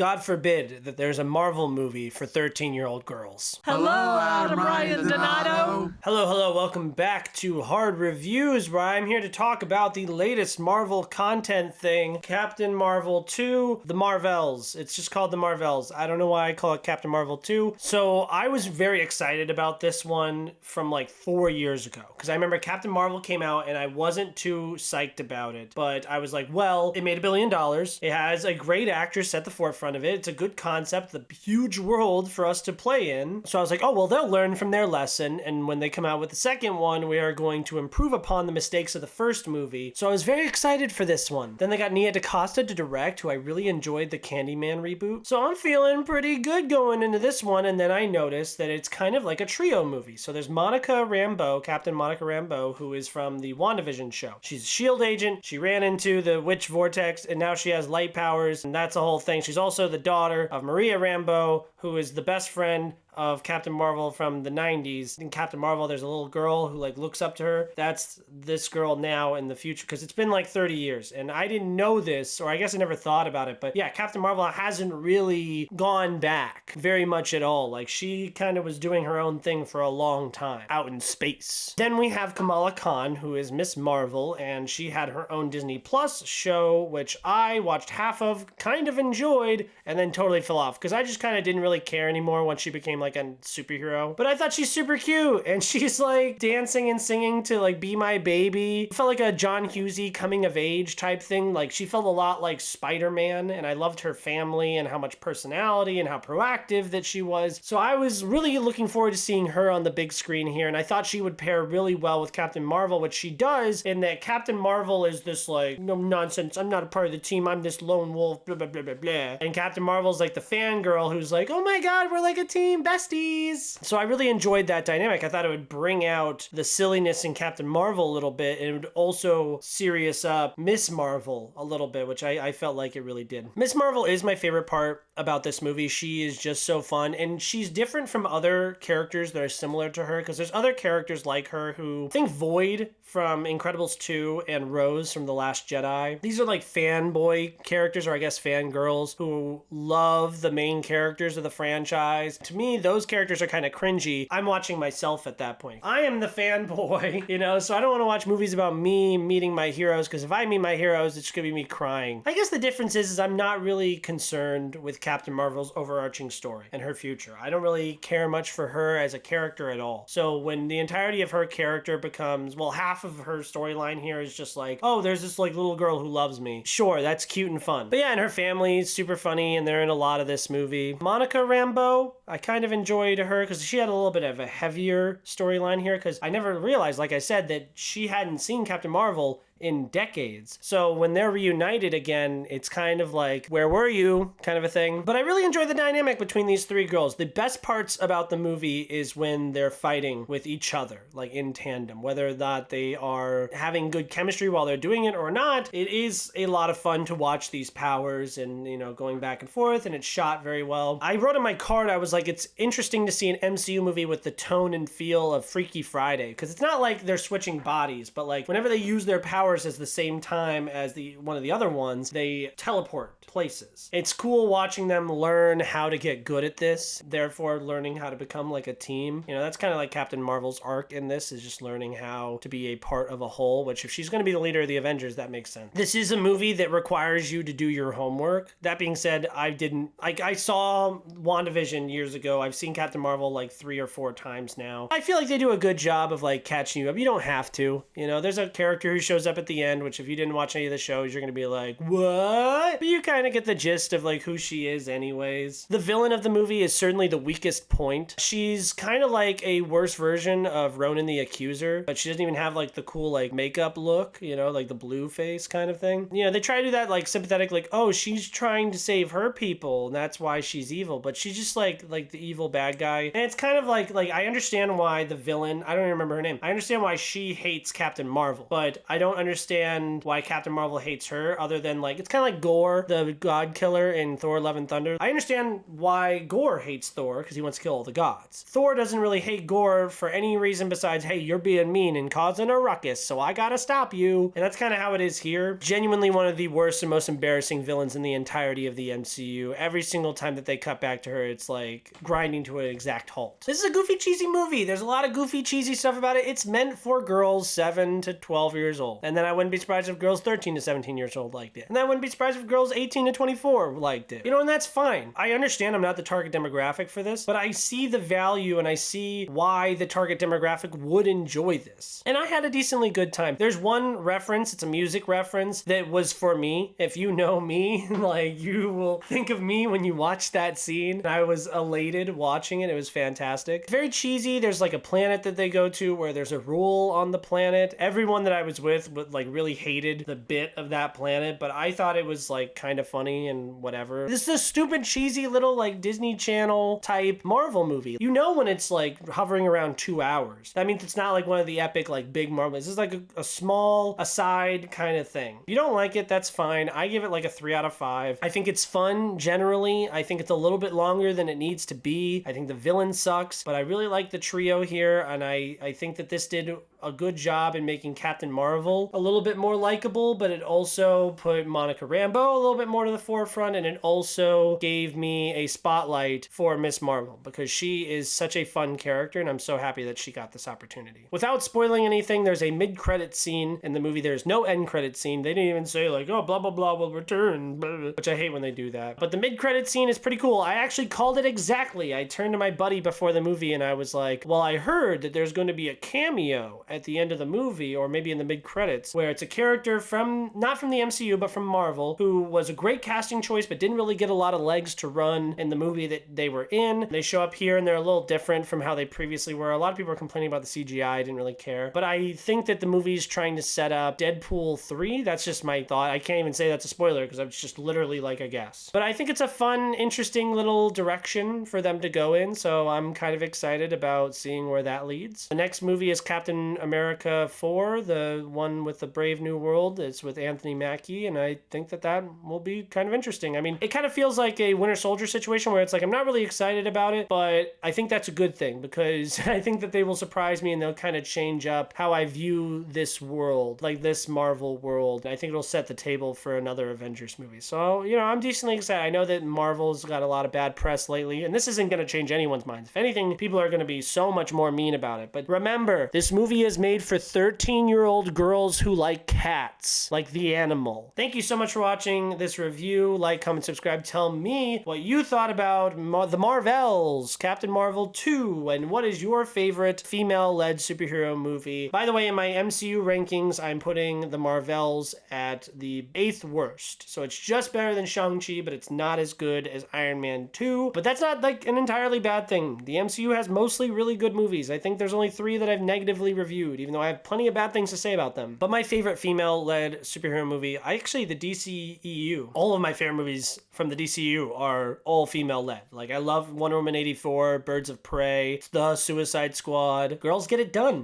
God forbid that there's a Marvel movie for 13-year-old girls. Hello, Adam Ryan Donato. Hello, welcome back to Hard Reviews, where I'm here to talk about the latest Marvel content thing, Captain Marvel 2, The Marvels. It's just called The Marvels. I don't know why I call it Captain Marvel 2. So I was very excited about this one from like 4 years ago, because I remember Captain Marvel came out and I wasn't too psyched about it, but I was like, well, it made $1 billion. It has a great actress at the forefront of it. It's a good concept, a huge world for us to play in. So I was like, oh, well, they'll learn from their lesson, and when they come out with the second one, we are going to improve upon the mistakes of the first movie. So I was very excited for this one. Then they got Nia DaCosta to direct, who I really enjoyed the Candyman reboot. So I'm feeling pretty good going into this one, and then I noticed that it's kind of like a trio movie. So there's Monica Rambeau, Captain Monica Rambeau, who is from the WandaVision show. She's a S.H.I.E.L.D. agent. She ran into the witch vortex, and now she has light powers, and that's a whole thing. She's also the daughter of Maria Rambeau, who is the best friend of Captain Marvel from the 90s. In Captain Marvel, there's a little girl who like looks up to her. That's this girl now in the future, because it's been like 30 years, and I didn't know this, or I guess I never thought about it, but yeah, Captain Marvel hasn't really gone back very much at all. Like, she kind of was doing her own thing for a long time out in space. Then we have Kamala Khan, who is Miss Marvel, and she had her own Disney Plus show, which I watched half of, kind of enjoyed, and then totally fell off, because I just kind of didn't really care anymore once she became like a superhero. But I thought she's super cute, and she's like dancing and singing to like Be My Baby. It felt like a John Hughesy coming of age type thing. Like, she felt a lot like Spider-Man, and I loved her family and how much personality and how proactive that she was. So I was really looking forward to seeing her on the big screen here, and I thought she would pair really well with Captain Marvel, which she does, in that Captain Marvel is this like, no nonsense, I'm not a part of the team, I'm this lone wolf, blah blah blah blah blah. And Captain Marvel's like the fangirl who's like, oh my god, we're like a team, besties. So I really enjoyed that dynamic. I thought it would bring out the silliness in Captain Marvel a little bit, and it would also serious up Miss Marvel a little bit, which I felt like it really did. Miss Marvel is my favorite part about this movie. She is just so fun, and she's different from other characters that are similar to her, because there's other characters like her who, think Void from Incredibles 2 and Rose from The Last Jedi. These are like fanboy characters, or I guess fangirls, who love the main characters of the franchise. To me, those characters are kind of cringy. I'm watching myself at that point. I am the fanboy, you know, so I don't want to watch movies about me meeting my heroes, because if I meet my heroes, it's going to be me crying. I guess the difference is I'm not really concerned with Captain Marvel's overarching story and her future. I don't really care much for her as a character at all. So when the entirety of her character becomes, well, half of her storyline here is just like, oh, there's this like little girl who loves me. Sure, that's cute and fun. But yeah, and her family is super funny, and they're in a lot of this movie. Monica Rambeau, I kind of enjoyed her because she had a little bit of a heavier storyline here, because I never realized, like I said, that she hadn't seen Captain Marvel in decades. So when they're reunited again, it's kind of like, where were you kind of a thing. But I really enjoy the dynamic between these three girls. The best parts about the movie is when they're fighting with each other, like in tandem, whether or not they are having good chemistry while they're doing it or not. It is a lot of fun to watch these powers and, you know, going back and forth, and it's shot very well. I wrote in my card, I was like, it's interesting to see an MCU movie with the tone and feel of Freaky Friday, because it's not like they're switching bodies, but like whenever they use their powers as the same time as one of the other ones, they teleport places. It's cool watching them learn how to get good at this, therefore learning how to become like a team. You know, that's kind of like Captain Marvel's arc in this, is just learning how to be a part of a whole, which if she's going to be the leader of the Avengers, that makes sense. This is a movie that requires you to do your homework. That being said, I saw WandaVision years ago. I've seen Captain Marvel like 3 or 4 times now. I feel like they do a good job of like catching you up. You don't have to, you know, there's a character who shows up at the end, which if you didn't watch any of the shows, you're going to be like, what? But you kind of get the gist of like who she is anyways. The villain of the movie is certainly the weakest point. She's kind of like a worse version of Ronan the Accuser, but she doesn't even have like the cool like makeup look, you know, like the blue face kind of thing. You know, they try to do that like sympathetic, like, oh, she's trying to save her people and that's why she's evil, but she's just like the evil bad guy. And it's kind of like I understand why the villain, I don't even remember her name, I understand why she hates Captain Marvel, but I don't understand understand why Captain Marvel hates her, other than like, it's kind of like Gore, the god killer in Thor Love and Thunder. I understand why Gore hates Thor, because he wants to kill all the gods. Thor doesn't really hate Gore for any reason besides, hey, you're being mean and causing a ruckus, so I gotta stop you. And that's kind of how it is here. Genuinely one of the worst and most embarrassing villains in the entirety of the MCU. Every single time that they cut back to her, it's like grinding to an exact halt. This is a goofy, cheesy movie. There's a lot of goofy, cheesy stuff about it. It's meant for girls 7 to 12 years old. And then I wouldn't be surprised if girls 13 to 17 years old liked it. And then I wouldn't be surprised if girls 18 to 24 liked it. You know, and that's fine. I understand I'm not the target demographic for this, but I see the value and I see why the target demographic would enjoy this. And I had a decently good time. There's one reference, it's a music reference, that was for me. If you know me, like, you will think of me when you watch that scene. I was elated watching it. It was fantastic. Very cheesy. There's like a planet that they go to where there's a rule on the planet. Everyone that I was with like really hated the bit of that planet, but I thought it was like kind of funny and whatever. This is a stupid, cheesy little like Disney Channel type Marvel movie. You know when it's like hovering around 2 hours. That means it's not like one of the epic like big Marvel. This is like a small aside kind of thing. If you don't like it, that's fine. I give it like a 3 out of 5. I think it's fun generally. I think it's a little bit longer than it needs to be. I think the villain sucks, but I really like the trio here, and I think that this did a good job in making Captain Marvel a little bit more likable, but it also put Monica Rambeau a little bit more to the forefront, and it also gave me a spotlight for Miss Marvel because she is such a fun character, and I'm so happy that she got this opportunity. Without spoiling anything, there's a mid-credit scene in the movie. There's no end-credit scene. They didn't even say like, oh, blah, blah, blah will return, blah, blah, which I hate when they do that. But the mid-credit scene is pretty cool. I actually called it exactly. I turned to my buddy before the movie and I was like, well, I heard that there's going to be a cameo at the end of the movie, or maybe in the mid-credits, where it's a character from, not from the MCU, but from Marvel, who was a great casting choice, but didn't really get a lot of legs to run in the movie that they were in. They show up here and they're a little different from how they previously were. A lot of people are complaining about the CGI. I didn't really care. But I think that the movie's trying to set up Deadpool 3. That's just my thought. I can't even say that's a spoiler because it's just literally like a guess. But I think it's a fun, interesting little direction for them to go in, so I'm kind of excited about seeing where that leads. The next movie is Captain America 4, the one with the Brave New World. It's with Anthony Mackie, and I think that that will be kind of interesting. I mean, it kind of feels like a Winter Soldier situation where it's like, I'm not really excited about it, but I think that's a good thing because I think that they will surprise me and they'll kind of change up how I view this world, like this Marvel world. I think it'll set the table for another Avengers movie. So, you know, I'm decently excited. I know that Marvel's got a lot of bad press lately, and this isn't going to change anyone's minds. If anything, people are going to be so much more mean about it. But remember, this movie is made for 13-year-old girls who like cats, like the animal. Thank you so much for watching this review. Like, comment, subscribe. Tell me what you thought about the Marvels, Captain Marvel 2, and what is your favorite female-led superhero movie. By the way, in my MCU rankings, I'm putting the Marvels at the 8th worst. So it's just better than Shang-Chi, but it's not as good as Iron Man 2. But that's not like an entirely bad thing. The MCU has mostly really good movies. I think there's only 3 that I've negatively reviewed, even though I have plenty of bad things to say about them. But my favorite female-led superhero movie, the DCEU. All of my favorite movies from the DCEU are all female-led. Like, I love Wonder Woman 84, Birds of Prey, The Suicide Squad. Girls get it done.